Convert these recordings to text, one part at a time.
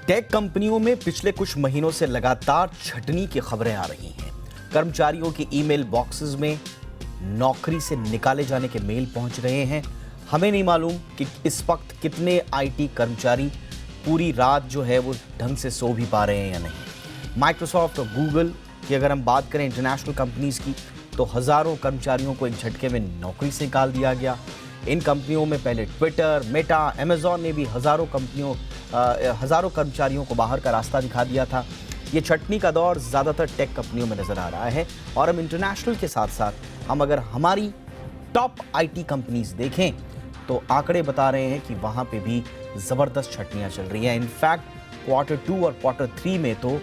Take कंपनियों में पिछले कुछ महीनों से लगातार छटनी की खबरें आ रही हैं। कर्मचारियों के ईमेल बॉक्सेस में नौकरी से निकाले जाने के मेल पहुंच रहे हैं। हमें नहीं मालूम कि इस वक्त कितने आईटी कर्मचारी पूरी रात जो है वो ढंग से सो भी पा रहे हैं या नहीं। माइक्रोसॉफ्ट और गूगल की अगर हम बात करें इंटरनेशनल कंपनीज की, तो हजारों कर्मचारियों को एक झटके में नौकरी से निकाल दिया गया। इन कंपनियों में पहले ट्विटर, मेटा, अमेजॉन ने भी हजारों कर्मचारियों को बाहर का रास्ता दिखा दिया था। ये छटनी का दौर ज़्यादातर टेक कंपनियों में नजर आ रहा है। और हम इंटरनेशनल के साथ साथ हम अगर हमारी टॉप आईटी कंपनीज देखें तो आंकड़े बता रहे हैं कि वहाँ पे भी ज़बरदस्त छटनियाँ चल रही हैं। इनफैक्ट Q2 और Q3 में तो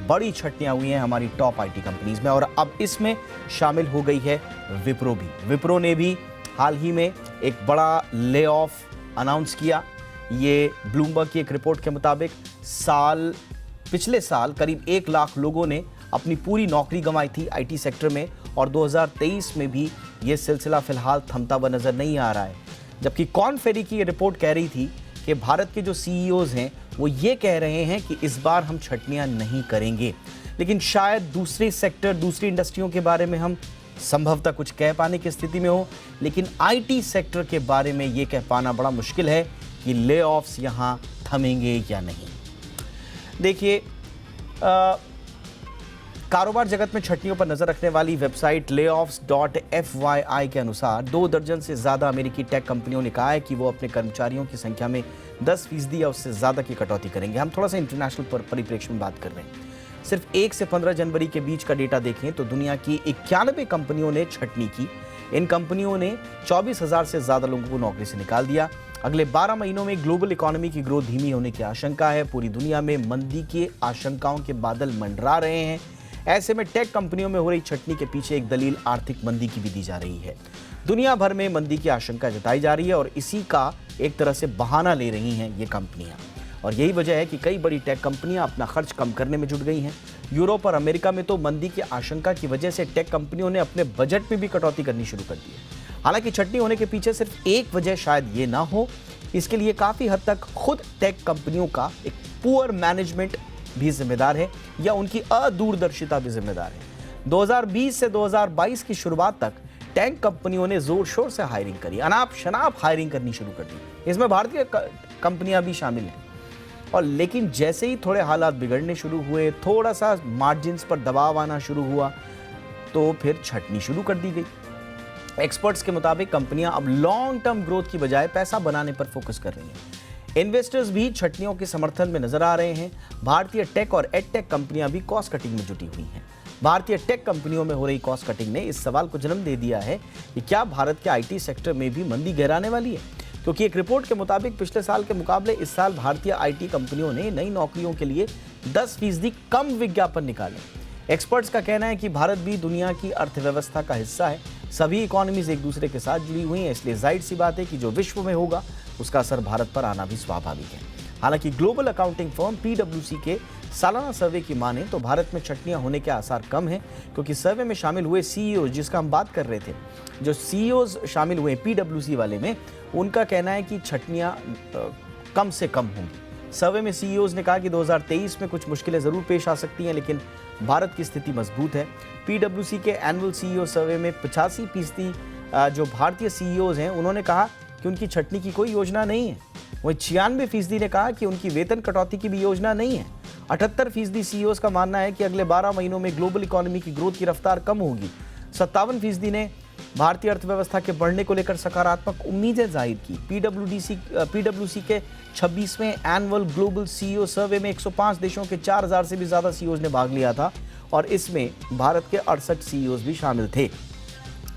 बड़ी छटनियाँ हुई हैं हमारी टॉप आईटी कंपनीज में। और अब इसमें शामिल हो गई है विप्रो भी। विप्रो ने भी हाल ही में एक बड़ा ले ऑफ अनाउंस किया। ये ब्लूमबर्ग की एक रिपोर्ट के मुताबिक पिछले साल करीब 1 लाख लोगों ने अपनी पूरी नौकरी गंवाई थी आईटी सेक्टर में। और 2023 में भी ये सिलसिला फिलहाल थमता हुआ नजर नहीं आ रहा है। जबकि कॉर्न फेरी की ये रिपोर्ट कह रही थी कि भारत के जो सीईओज हैं वो ये कह रहे हैं कि इस बार हम छटनियां नहीं करेंगे। लेकिन शायद दूसरे सेक्टर, दूसरी इंडस्ट्रियों के बारे में हम संभवतः कुछ कह पाने की स्थिति में हो, लेकिन आईटी सेक्टर के बारे में ये कह पाना बड़ा मुश्किल है कि ले ऑफ्स यहाँ थमेंगे या नहीं। देखिए, कारोबार जगत में छटनियों पर नजर रखने वाली वेबसाइट layoffs.fyi के अनुसार 2 दर्जन से ज्यादा अमेरिकी टेक कंपनियों ने कहा है कि वो अपने कर्मचारियों की संख्या में 10% या उससे ज्यादा की कटौती करेंगे। हम थोड़ा सा इंटरनेशनल परिप्रेक्ष्य में बात कर रहे हैं। सिर्फ 1 से 15 जनवरी के बीच का डेटा देखें तो दुनिया की 91 कंपनियों ने छटनी की। इन कंपनियों ने 24,000 से ज्यादा लोगों को नौकरी से निकाल दिया। अगले 12 महीनों में ग्लोबल इकोनॉमी की ग्रोथ धीमी होने की आशंका है। पूरी दुनिया में मंदी की आशंकाओं के बादल मंडरा रहे हैं। ऐसे में टेक कंपनियों में हो रही छटनी के पीछे एक दलील आर्थिक मंदी की भी दी जा रही है। दुनिया भर में मंदी की आशंका जताई जा रही है और इसी का एक तरह से बहाना ले रही हैं ये कंपनियां। और यही वजह है कि कई बड़ी टेक कंपनियां अपना खर्च कम करने में जुट गई हैं। यूरोप और अमेरिका में तो मंदी की आशंका की वजह से टेक कंपनियों ने अपने बजट में भी कटौती करनी शुरू कर दी है। हालांकि छटनी होने के पीछे सिर्फ एक वजह शायद ये ना हो, इसके लिए काफी हद तक खुद टेक कंपनियों का एक पुअर मैनेजमेंट भी जिम्मेदार है या उनकी अदूरदर्शिता भी जिम्मेदार है। 2020 से 2022 की शुरुआत तक टेक कंपनियों ने जोर शोर से हायरिंग करी, अनाप शनाप हायरिंग करनी शुरू कर दी। इसमें भारतीय कंपनियां भी शामिल हैं। और लेकिन जैसे ही थोड़े हालात बिगड़ने शुरू हुए, थोड़ा सा मार्जिन्स पर दबाव आना शुरू हुआ, तो फिर छटनी शुरू कर दी गई। एक्सपर्ट्स के मुताबिक कंपनियां अब लॉन्ग टर्म ग्रोथ की बजाय पैसा बनाने पर फोकस कर रही हैं। इन्वेस्टर्स भी छटनियों के समर्थन में नजर आ रहे हैं। भारतीय टेक और एडटेक कंपनियां भी कॉस्ट कटिंग में जुटी हुई हैं। भारतीय टेक कंपनियों में हो रही कॉस्ट कटिंग ने इस सवाल को जन्म दे दिया है कि क्या भारत के आईटी सेक्टर में भी मंदी गहराने वाली है। क्योंकि एक रिपोर्ट के मुताबिक पिछले साल के मुकाबले इस साल भारतीय आईटी कंपनियों ने नई नौकरियों के लिए 10% कम विज्ञापन निकाले। एक्सपर्ट्स का कहना है कि भारत भी दुनिया की अर्थव्यवस्था का हिस्सा है। सभी इकोनॉमीज एक दूसरे के साथ जुड़ी हुई हैं, इसलिए जाहिर सी बात है कि जो विश्व में होगा उसका असर भारत पर आना भी स्वाभाविक है। हालांकि ग्लोबल अकाउंटिंग फर्म PwC के सालाना सर्वे की माने तो भारत में छटनियां होने के आसार कम हैं, क्योंकि सर्वे में शामिल हुए सीईओ जिसका हम बात कर रहे थे, जो सीईओ शामिल हुए PwC वाले में, उनका कहना है कि छटनियां कम से कम होंगी। सर्वे में सीईओज ने कहा कि 2023 में कुछ मुश्किलें जरूर पेश आ सकती हैं, लेकिन भारत की स्थिति मजबूत है। PwC के एनुअल सीईओ सर्वे में 85% जो भारतीय सीईओज हैं उन्होंने कहा कि उनकी छटनी की कोई योजना नहीं है। वहीं 96% ने कहा कि उनकी वेतन कटौती की भी योजना नहीं है। 78% सीईओज का मानना है कि अगले 12 महीनों में ग्लोबल इकोनॉमी की ग्रोथ की रफ्तार कम होगी। 57% ने भारतीय अर्थव्यवस्था के बढ़ने को लेकर सकारात्मक उम्मीदें जाहिर की। PwC के 26वें एनुअल ग्लोबल सीईओ सर्वे में 105 देशों के 4000 से भी ज्यादा सीईओज ने भाग लिया था और इसमें भारत के 68 सीईओज भी शामिल थे।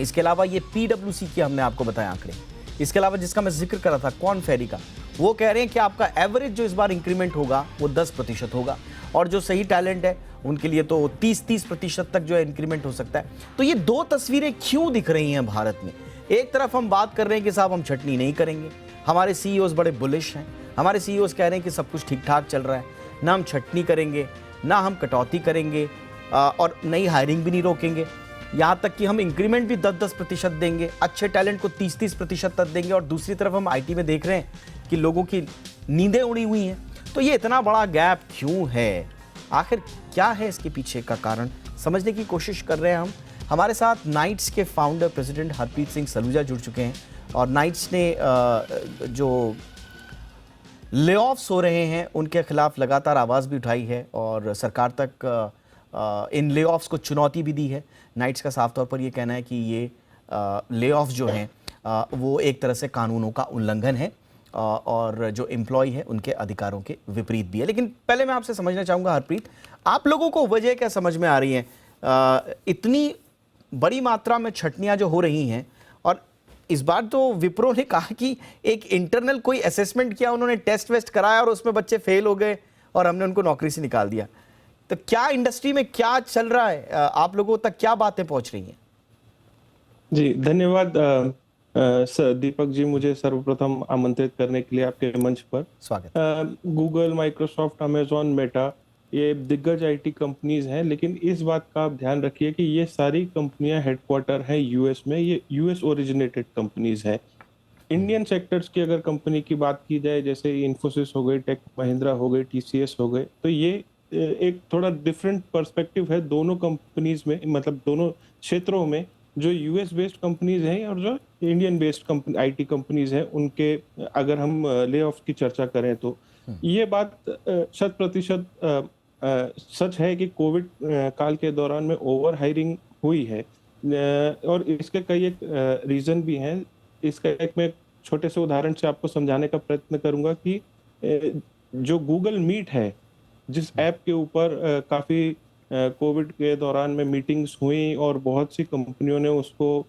इसके अलावा ये PwC के हमने आपको बताया आंकड़े। इसके अलावा जिसका मैं जिक्र कर रहा था कॉर्न फेरी का, वो कह रहे हैं कि आपका एवरेज जो इस बार इंक्रीमेंट होगा वो 10% होगा और जो सही टैलेंट है उनके लिए तो 30% तक जो है इंक्रीमेंट हो सकता है। तो ये 2 तस्वीरें क्यों दिख रही हैं भारत में? एक तरफ हम बात कर रहे हैं कि साहब हम छटनी नहीं करेंगे, हमारे सीईओज बड़े बुलिश हैं, हमारे सीईओज कह रहे हैं कि सब कुछ ठीक ठाक चल रहा है, ना हम छटनी करेंगे ना हम कटौती करेंगे और नई हायरिंग भी नहीं रोकेंगे। यहाँ तक कि हम इंक्रीमेंट भी 10-10% देंगे, अच्छे टैलेंट को 30-30% तक देंगे। और दूसरी तरफ हम आईटी में देख रहे हैं कि लोगों की नींदें उड़ी हुई हैं। तो ये इतना बड़ा गैप क्यों है? आखिर क्या है इसके पीछे का कारण, समझने की कोशिश कर रहे हैं हम। हमारे साथ नाइट्स के फाउंडर प्रेसिडेंट हरप्रीत सिंह सलूजा जुड़ चुके हैं और नाइट्स ने जो ले-ऑफ्स हो रहे हैं उनके खिलाफ लगातार आवाज़ भी उठाई है और सरकार तक इन ले-ऑफ्स को चुनौती भी दी है। नाइट्स का साफ तौर पर ये कहना है कि ये ले-ऑफ्स जो हैं वो एक तरह से कानूनों का उल्लंघन है और जो एम्प्लॉय है उनके अधिकारों के विपरीत भी है। लेकिन पहले मैं आपसे समझना चाहूँगा हरप्रीत, आप लोगों को वजह क्या समझ में आ रही है? इतनी बड़ी मात्रा में छंटनियाँ जो हो रही हैं और इस बार तो विप्रो ने कहा कि एक इंटरनल कोई असेसमेंट किया, उन्होंने टेस्ट वेस्ट कराया और उसमें बच्चे फेल हो गए और हमने उनको नौकरी से निकाल दिया। तो क्या इंडस्ट्री में क्या चल रहा है? आप लोगों तक क्या बातें पहुंच रही हैं? जी, धन्यवाद सर दीपक जी, मुझे सर्वप्रथम आमंत्रित करने के लिए आपके मंच पर। स्वागत। गूगल, माइक्रोसॉफ्ट, अमेज़न, मेटा ये दिग्गज आईटी कंपनीज हैं, लेकिन इस बात का आप ध्यान रखिए कि ये सारी कंपनियां हेडक्वार्टर हैं यूएस में, ये यूएस ओरिजिनेटेड कंपनीज हैं। इंडियन सेक्टर्स की अगर कंपनी की बात की जाए, जैसे इन्फोसिस हो गई, टेक महिंद्रा हो गई, टीसीएस हो गए, तो ये एक थोड़ा डिफरेंट पर्सपेक्टिव है दोनों कंपनीज में, मतलब दोनों क्षेत्रों में, जो यूएस बेस्ड कंपनीज हैं और जो Indian based company IT companies हैं, उनके अगर हम ले ऑफ की चर्चा करें तो ये बात 100% सच है कि कोविड काल के दौरान में ओवर हायरिंग हुई है और इसके कई एक रीजन भी हैं। इसका एक मैं छोटे से उदाहरण से आपको समझाने का प्रयत्न करूंगा कि जो गूगल मीट है, जिस ऐप के ऊपर काफी कोविड के दौरान में मीटिंग्स हुई और बहुत सी कंपनियों ने उसको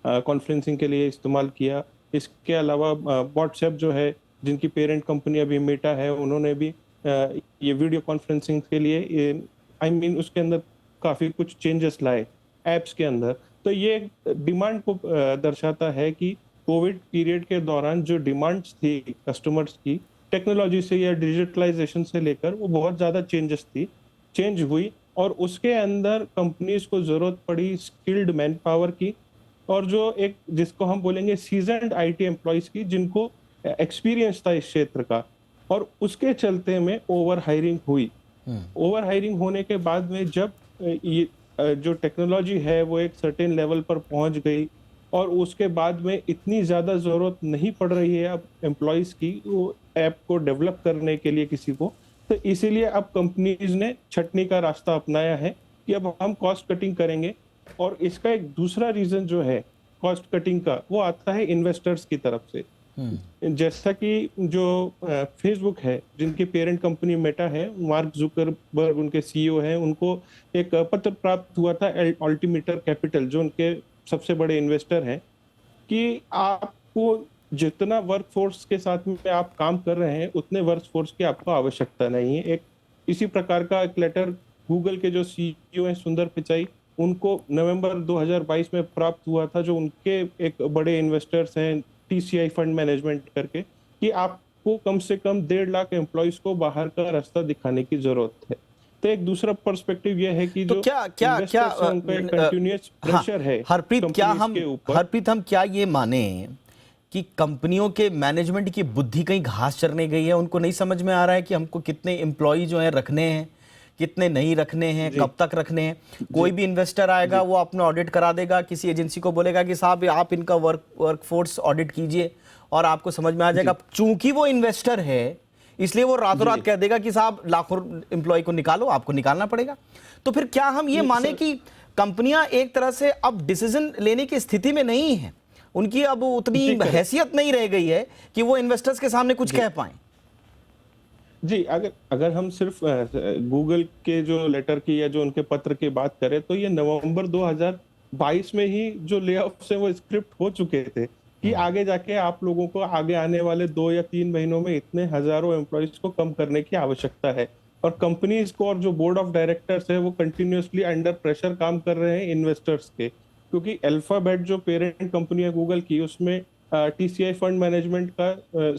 कॉन्फ्रेंसिंग के लिए इस्तेमाल किया। इसके अलावा व्हाट्सएप जो है, जिनकी पेरेंट कंपनी अभी मेटा है, उन्होंने भी ये वीडियो कॉन्फ्रेंसिंग के लिए उसके अंदर काफ़ी कुछ चेंजेस लाए ऐप्स के अंदर। तो ये डिमांड को दर्शाता है कि कोविड पीरियड के दौरान जो डिमांड्स थी कस्टमर्स की, टेक्नोलॉजी से या डिजिटलाइजेशन से लेकर, वो बहुत ज़्यादा चेंज हुई और उसके अंदर कंपनीज को ज़रूरत पड़ी स्किल्ड मैन पावर की और जो एक जिसको हम बोलेंगे सीजन्ड आईटी एम्प्लॉयज की, जिनको एक्सपीरियंस था इस क्षेत्र का, और उसके चलते में ओवर हायरिंग हुई। ओवर हायरिंग होने के बाद में जब ये जो टेक्नोलॉजी है वो एक सर्टेन लेवल पर पहुंच गई और उसके बाद में इतनी ज़्यादा ज़रूरत नहीं पड़ रही है अब एम्प्लॉयज़ की वो ऐप को डेवलप करने के लिए किसी को, तो इसीलिए अब कंपनीज ने छटनी का रास्ता अपनाया है कि अब हम कॉस्ट कटिंग करेंगे। और इसका एक दूसरा रीजन जो है कॉस्ट कटिंग का, वो आता है इन्वेस्टर्स की तरफ से। जैसा कि जो फेसबुक है, जिनकी पेरेंट कंपनी मेटा है, मार्क जुकरबर्ग उनके सीईओ हैं, उनको एक पत्र प्राप्त हुआ था अल्टीमीटर कैपिटल, जो उनके सबसे बड़े इन्वेस्टर हैं, कि आपको जितना वर्क फोर्स के साथ में आप काम कर रहे हैं उतने वर्क फोर्स की आपको आवश्यकता नहीं है। एक इसी प्रकार का एक लेटर गूगल के जो सीईओ हैं सुंदर पिचाई, उनको नवंबर 2022 में प्राप्त हुआ था, जो उनके एक बड़े इन्वेस्टर्स हैं टीसीआई फंड मैनेजमेंट करके, कि आपको कम से कम 1.5 लाख एम्प्लॉइज को बाहर का रास्ता दिखाने की जरूरत है। तो एक दूसरा पर्सपेक्टिव यह है कि तो जो क्या कंटिन्यूअस प्रेशर है हरप्रीत, हम क्या ये माने कि कंपनियों के मैनेजमेंट की बुद्धि कहीं घास चरने गई है? उनको नहीं समझ में आ रहा है कि हमको कितने एम्प्लॉय जो हैं रखने हैं, कितने नहीं रखने हैं, कब तक रखने हैं? कोई भी इन्वेस्टर आएगा, वो अपना ऑडिट करा देगा, किसी एजेंसी को बोलेगा कि साहब आप इनका वर्कफोर्स ऑडिट कीजिए और आपको समझ में आ जाएगा। चूंकि वो इन्वेस्टर है इसलिए वो रातों रात कह देगा कि साहब लाखों एम्प्लॉय को निकालो, आपको निकालना पड़ेगा। तो फिर क्या हम ये माने कि कंपनियां एक तरह से अब डिसीजन लेने की स्थिति में नहीं है, उनकी अब उतनी हैसियत नहीं रह गई है कि वो इन्वेस्टर्स के सामने कुछ कह पाएं? जी, अगर हम सिर्फ गूगल के जो लेटर की या जो उनके पत्र की बात करें, तो ये नवंबर 2022 में ही जो ले ऑफ्स हैं वो स्क्रिप्ट हो चुके थे कि आगे जाके आप लोगों को आगे आने वाले 2 या 3 महीनों में इतने हजारों एम्प्लॉइज को कम करने की आवश्यकता है। और कंपनीज को और जो बोर्ड ऑफ डायरेक्टर्स है वो कंटिन्यूअसली अंडर प्रेशर काम कर रहे हैं इन्वेस्टर्स के, क्योंकि अल्फाबेट जो पेरेंट कंपनी है गूगल की, उसमें टीसीआई फंड मैनेजमेंट का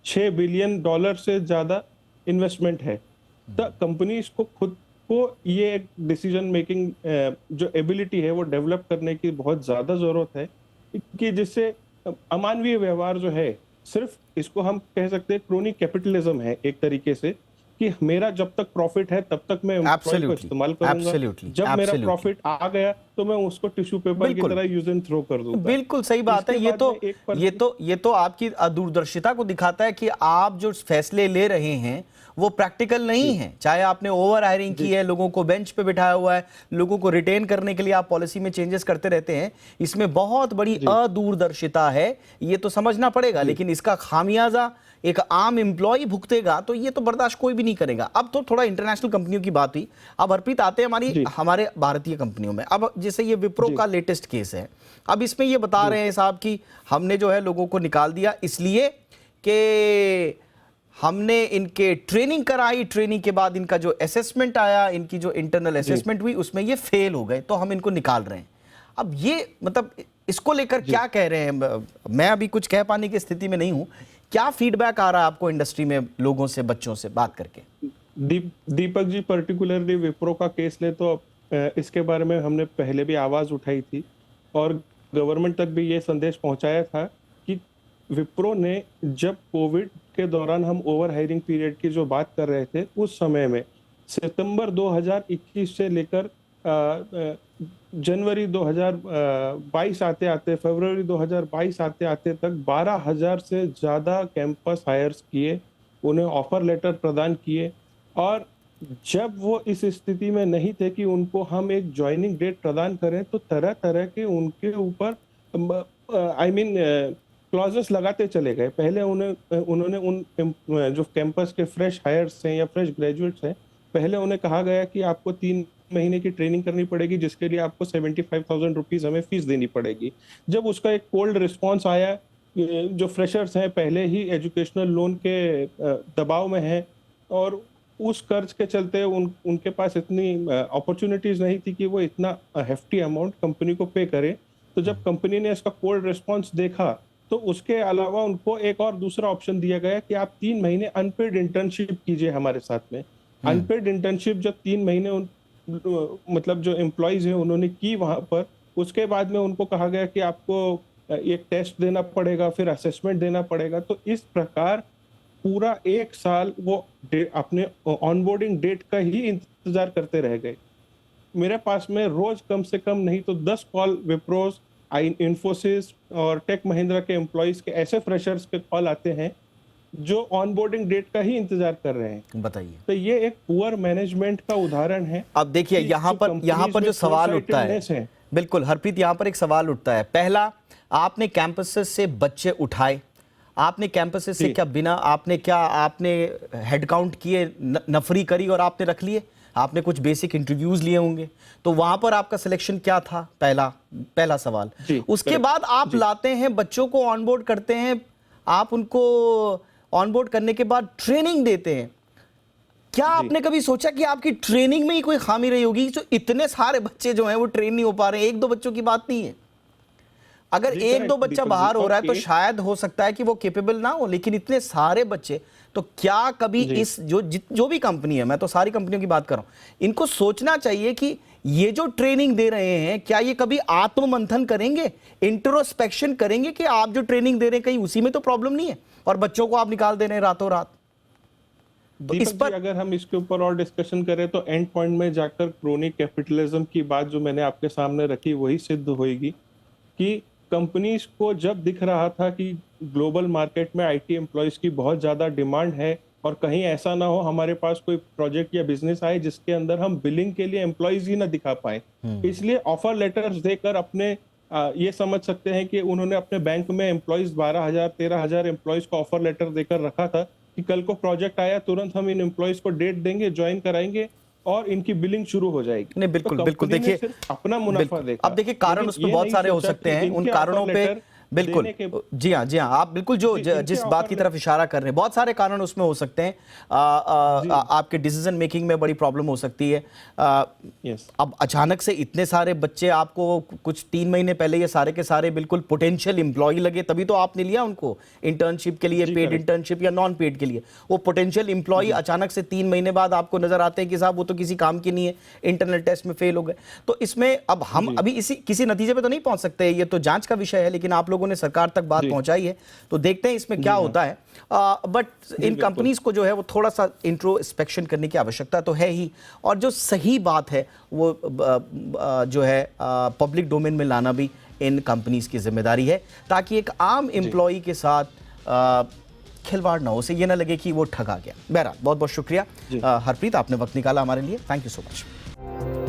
$6 बिलियन से ज्यादा इन्वेस्टमेंट है। तो कंपनीज को खुद को ये एक डिसीजन मेकिंग जो एबिलिटी है वो डेवलप करने की बहुत ज्यादा जरूरत है, कि जिससे अमानवीय व्यवहार जो है सिर्फ इसको हम कह सकते हैं क्रोनी कैपिटलिज्म है एक तरीके से, कि मेरा जब तक प्रॉफिट है तब तक मैं एम्प्लॉय को एब्सोल्युटली, इस्तेमाल करूंगा, एब्सोल्युटली, जब मेरा एब्सोल्युटली, प्रॉफिट आ गया तो मैं उसको टिश्यू पेपर की बिल्कुल, तरह यूज एंड थ्रो कर दूंगा। बिल्कुल सही बात है। इसके ये बाद तो में एक ये तो आपकी दूरदर्शिता को दिखाता है कि आप जो फैसले ले रहे हैं वो प्रैक्टिकल नहीं है। चाहे आपने ओवर हायरिंग की है, लोगों को बेंच पे बिठाया हुआ है, लोगों को रिटेन करने के लिए आप पॉलिसी में चेंजेस करते रहते हैं, इसमें बहुत बड़ी अदूरदर्शिता है, ये तो समझना पड़ेगा। लेकिन इसका खामियाजा एक आम एम्प्लॉय भुगतेगा तो ये तो बर्दाश्त कोई भी नहीं करेगा। अब तो थोड़ा इंटरनेशनल कंपनियों की बात हुई, अब हरप्रीत आते हैं हमारे भारतीय कंपनियों में। अब जैसे ये विप्रो का लेटेस्ट केस है, अब इसमें ये बता रहे हैं साहब कि हमने जो है लोगों को निकाल दिया इसलिए कि हमने इनके ट्रेनिंग कराई, ट्रेनिंग के बाद इनका जो असेसमेंट आया, इनकी जो इंटरनल असेसमेंट हुई, उसमें ये फेल हो गए तो हम इनको निकाल रहे हैं। अब ये मतलब इसको लेकर क्या कह रहे हैं? मैं अभी कुछ कह पाने की स्थिति में नहीं हूं। क्या फीडबैक आ रहा है आपको इंडस्ट्री में लोगों से, बच्चों से बात करके? दीपक जी, पर्टिकुलरली विप्रो का केस ले तो इसके बारे में हमने पहले भी आवाज उठाई थी और गवर्नमेंट तक भी ये संदेश पहुंचाया था कि विप्रो ने जब कोविड के दौरान हम ओवर हायरिंग पीरियड की जो बात कर रहे थे, उस समय में सितंबर 2021 से लेकर जनवरी 2022 आते आते, फरवरी 2022 आते आते तक 12,000 से ज्यादा कैंपस हायर्स किए, उन्हें ऑफर लेटर प्रदान किए। और जब वो इस स्थिति में नहीं थे कि उनको हम एक ज्वाइनिंग डेट प्रदान करें, तो तरह तरह के उनके ऊपर क्लॉजेस लगाते चले गए। पहले उन्होंने उन जो कैंपस के फ्रेश हायर्स हैं या फ्रेश ग्रेजुएट्स हैं, पहले उन्हें कहा गया कि आपको 3 महीने की ट्रेनिंग करनी पड़ेगी, जिसके लिए आपको 75,000 रुपीज हमें फीस देनी पड़ेगी। जब उसका एक कोल्ड रिस्पॉन्स आया, जो फ्रेशर्स हैं पहले ही एजुकेशनल लोन के दबाव में हैं और उस कर्ज के चलते उनके पास इतनी अपॉर्चुनिटीज नहीं थी कि वो इतना हेफ्टी अमाउंट कंपनी को पे करे। तो जब कंपनी ने इसका कोल्ड रिस्पॉन्स देखा, तो उसके अलावा उनको एक और दूसरा ऑप्शन दिया गया कि आप 3 महीने अनपेड इंटर्नशिप कीजिए हमारे साथ में। अनपेड इंटर्नशिप जब 3 महीने मतलब जो एम्प्लॉयज हैं उन्होंने की वहां पर, उसके बाद में उनको कहा गया कि आपको एक टेस्ट देना पड़ेगा, फिर असेसमेंट देना पड़ेगा। तो इस प्रकार पूरा 1 साल वो अपने ऑनबोर्डिंग डेट का ही इंतजार करते रह गए। मेरे पास में रोज कम से कम नहीं तो 10 कॉल विप्रोस, इन्फोसिस और टेक महिंद्रा के एम्प्लॉयज के, ऐसे फ्रेशर्स के कॉल आते हैं जो ऑनबोर्डिंग डेट का ही इंतजार कर रहे हैं। बताइए। तो ये एक पुअर मैनेजमेंट का उदाहरण है। अब देखिए यहाँ पर जो सवाल उठता है, बिल्कुल हरप्रीत, यहाँ पर एक सवाल उठता है। पहला, आपने कैंपसेस से बच्चे उठाए, आपने कैंपसेस से आपने हेड काउंट किए, नफरी करी और आपने रख लिए? आपने कुछ बेसिक इंटरव्यूज लिए होंगे, तो वहां पर आपका सिलेक्शन क्या था? पहला सवाल। उसके बाद आप लाते हैं बच्चों को, ऑनबोर्ड करते हैं, आप उनको ऑनबोर्ड करने के बाद ट्रेनिंग देते हैं। क्या आपने कभी सोचा कि आपकी ट्रेनिंग में ही कोई खामी रही होगी, जो इतने सारे बच्चे जो हैं वो ट्रेन नहीं हो पा रहे हैं? 1-2 बच्चों की बात नहीं है। अगर 1-2 बच्चा बाहर हो रहा है तो शायद हो सकता है कि वो केपेबल ना हो, लेकिन इतने सारे बच्चे, तो क्या कभी इस जो भी कंपनी है, मैं तो सारी कंपनियों की बात कर रहा हूं, इनको सोचना चाहिए कि ये जो ट्रेनिंग दे रहे हैं, क्या ये कभी आत्ममंथन करेंगे, इंट्रोस्पेक्शन करेंगे कि आप जो ट्रेनिंग दे रहे हैं कहीं उसी में तो प्रॉब्लम नहीं है और बच्चों को आप निकाल दे रहे हैं रातों रात? तो इस पर अगर हम इसके ऊपर और डिस्कशन करें तो एंड पॉइंट में जाकर क्रोनी कैपिटलिज्म की बात जो मैंने आपके सामने रखी वही सिद्ध होगी कि कंपनीज को जब दिख रहा था कि ग्लोबल मार्केट में आईटी एम्प्लॉयज की बहुत ज्यादा डिमांड है और कहीं ऐसा ना हो हमारे पास कोई प्रोजेक्ट या बिजनेस आए जिसके अंदर हम बिलिंग के लिए एम्प्लॉयज ही ना दिखा पाए, इसलिए ऑफर लेटर्स देकर अपने ये समझ सकते हैं कि उन्होंने अपने बैंक में एम्प्लॉयज 12,000-13,000 एम्प्लॉयज को ऑफर लेटर देकर रखा था कि कल को प्रोजेक्ट आया तुरंत हम इन एम्प्लॉयज को डेट देंगे, ज्वाइन कराएंगे और इनकी बिलिंग शुरू हो जाएगी। नहीं, बिल्कुल तो बिल्कुल, देखिए अपना मुनाफा देखा। अब देखिए कारण उसमें बहुत सारे हो सकते हैं, उन कारणों पे बिल्कुल, जी हाँ, आप बिल्कुल जिस बात की तरफ इशारा कर रहे हैं, बहुत सारे कारण उसमें हो सकते हैं। आपके डिसीजन मेकिंग में बड़ी प्रॉब्लम हो सकती है। अब अचानक से इतने सारे बच्चे आपको कुछ 3 महीने पहले ये सारे के सारे बिल्कुल पोटेंशियल एम्प्लॉय लगे, तभी तो आपने लिया उनको इंटर्नशिप के लिए, पेड इंटर्नशिप या नॉन पेड के लिए। वो पोटेंशियल एम्प्लॉय अचानक से 3 महीने बाद आपको नजर आते हैं कि साहब वो तो किसी काम की नहीं है, इंटरनल टेस्ट में फेल हो गए। तो इसमें अब हम अभी किसी नतीजे पे तो नहीं पहुंच सकते, ये तो जांच का विषय है, लेकिन आप लोगों लोगों ने सरकार तक बात पहुंचाई है, तो देखते हैं इसमें क्या होता है। बट इन कंपनीज को जो है वो थोड़ा सा इंट्रोस्पेक्शन करने की आवश्यकता तो है ही, और जो सही बात है वो जो है पब्लिक डोमेन में लाना भी इन कंपनीज की जिम्मेदारी है, ताकि एक आम एम्प्लॉई के साथ खिलवाड़ ना हो, उसे ये ना लगे कि वो ठगा गया। बहरहाल बहुत बहुत शुक्रिया हरप्रीत, आपने वक्त निकाला हमारे लिए, थैंक यू सो मच।